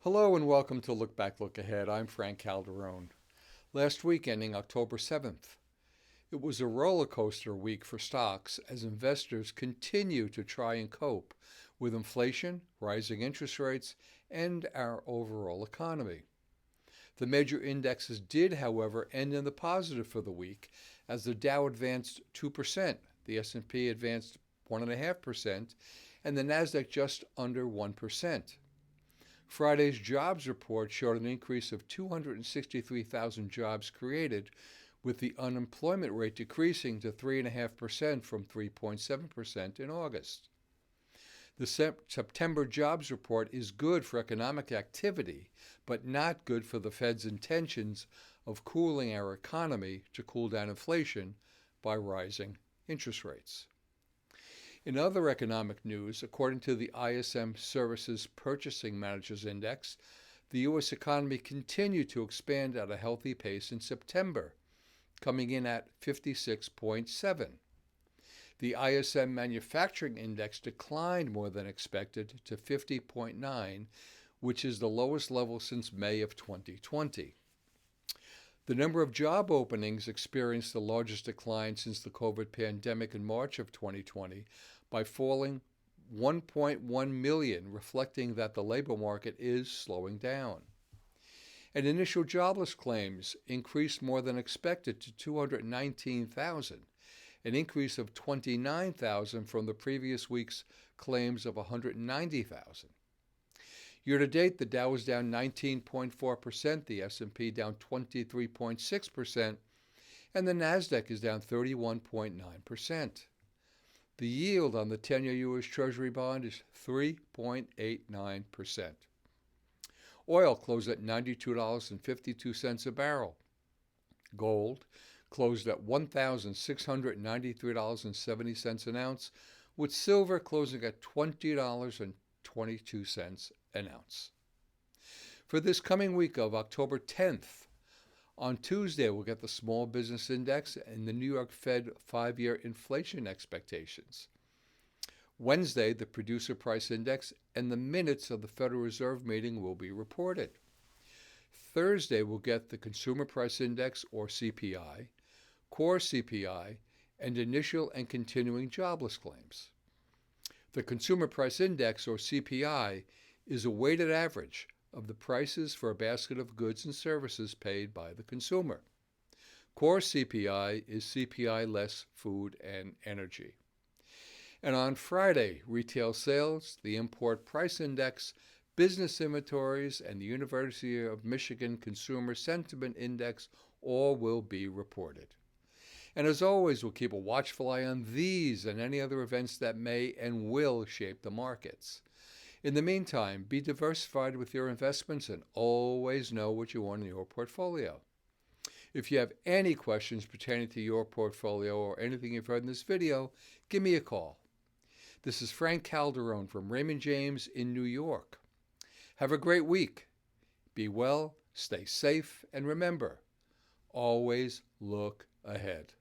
Hello and welcome to Look Back, Look Ahead. I'm Frank Calderone. Last week, ending October 7th, it was a roller coaster week for stocks as investors continue to try and cope with inflation, rising interest rates, and our overall economy. The major indexes did, however, end in the positive for the week as the Dow advanced 2%, the S&P advanced 1.5%, and the Nasdaq just under 1%. Friday's jobs report showed an increase of 263,000 jobs created, with the unemployment rate decreasing to 3.5% from 3.7% in August. The September jobs report is good for economic activity, but not good for the Fed's intentions of cooling our economy to cool down inflation by rising interest rates. In other economic news, according to the ISM Services Purchasing Managers Index, the U.S. economy continued to expand at a healthy pace in September, coming in at 56.7. The ISM Manufacturing Index declined more than expected to 50.9, which is the lowest level since May of 2020. The number of job openings experienced the largest decline since the COVID pandemic in March of 2020 by falling 1.1 million, reflecting that the labor market is slowing down. And initial jobless claims increased more than expected to 219,000, an increase of 29,000 from the previous week's claims of 190,000. Year to date, the Dow is down 19.4%, the S&P down 23.6%, and the Nasdaq is down 31.9%. The yield on the 10-year U.S. Treasury bond is 3.89%. Oil closed at $92.52 a barrel. Gold closed at $1,693.70 an ounce, with silver closing at $20.22 an ounce. For this coming week of October 10th, on Tuesday we'll get the Small Business Index and the New York Fed 5-year inflation expectations. Wednesday, the Producer Price Index and the minutes of the Federal Reserve meeting will be reported. Thursday, we'll get the Consumer Price Index, or CPI, Core CPI, and initial and continuing jobless claims. The Consumer Price Index, or CPI, is a weighted average of the prices for a basket of goods and services paid by the consumer. Core CPI is CPI less food and energy. And on Friday, retail sales, the Import Price Index, business inventories, and the University of Michigan Consumer Sentiment Index all will be reported. And as always, we'll keep a watchful eye on these and any other events that may and will shape the markets. In the meantime, be diversified with your investments and always know what you want in your portfolio. If you have any questions pertaining to your portfolio or anything you've heard in this video, give me a call. This is Frank Calderone from Raymond James in New York. Have a great week. Be well, stay safe, and remember, always look ahead.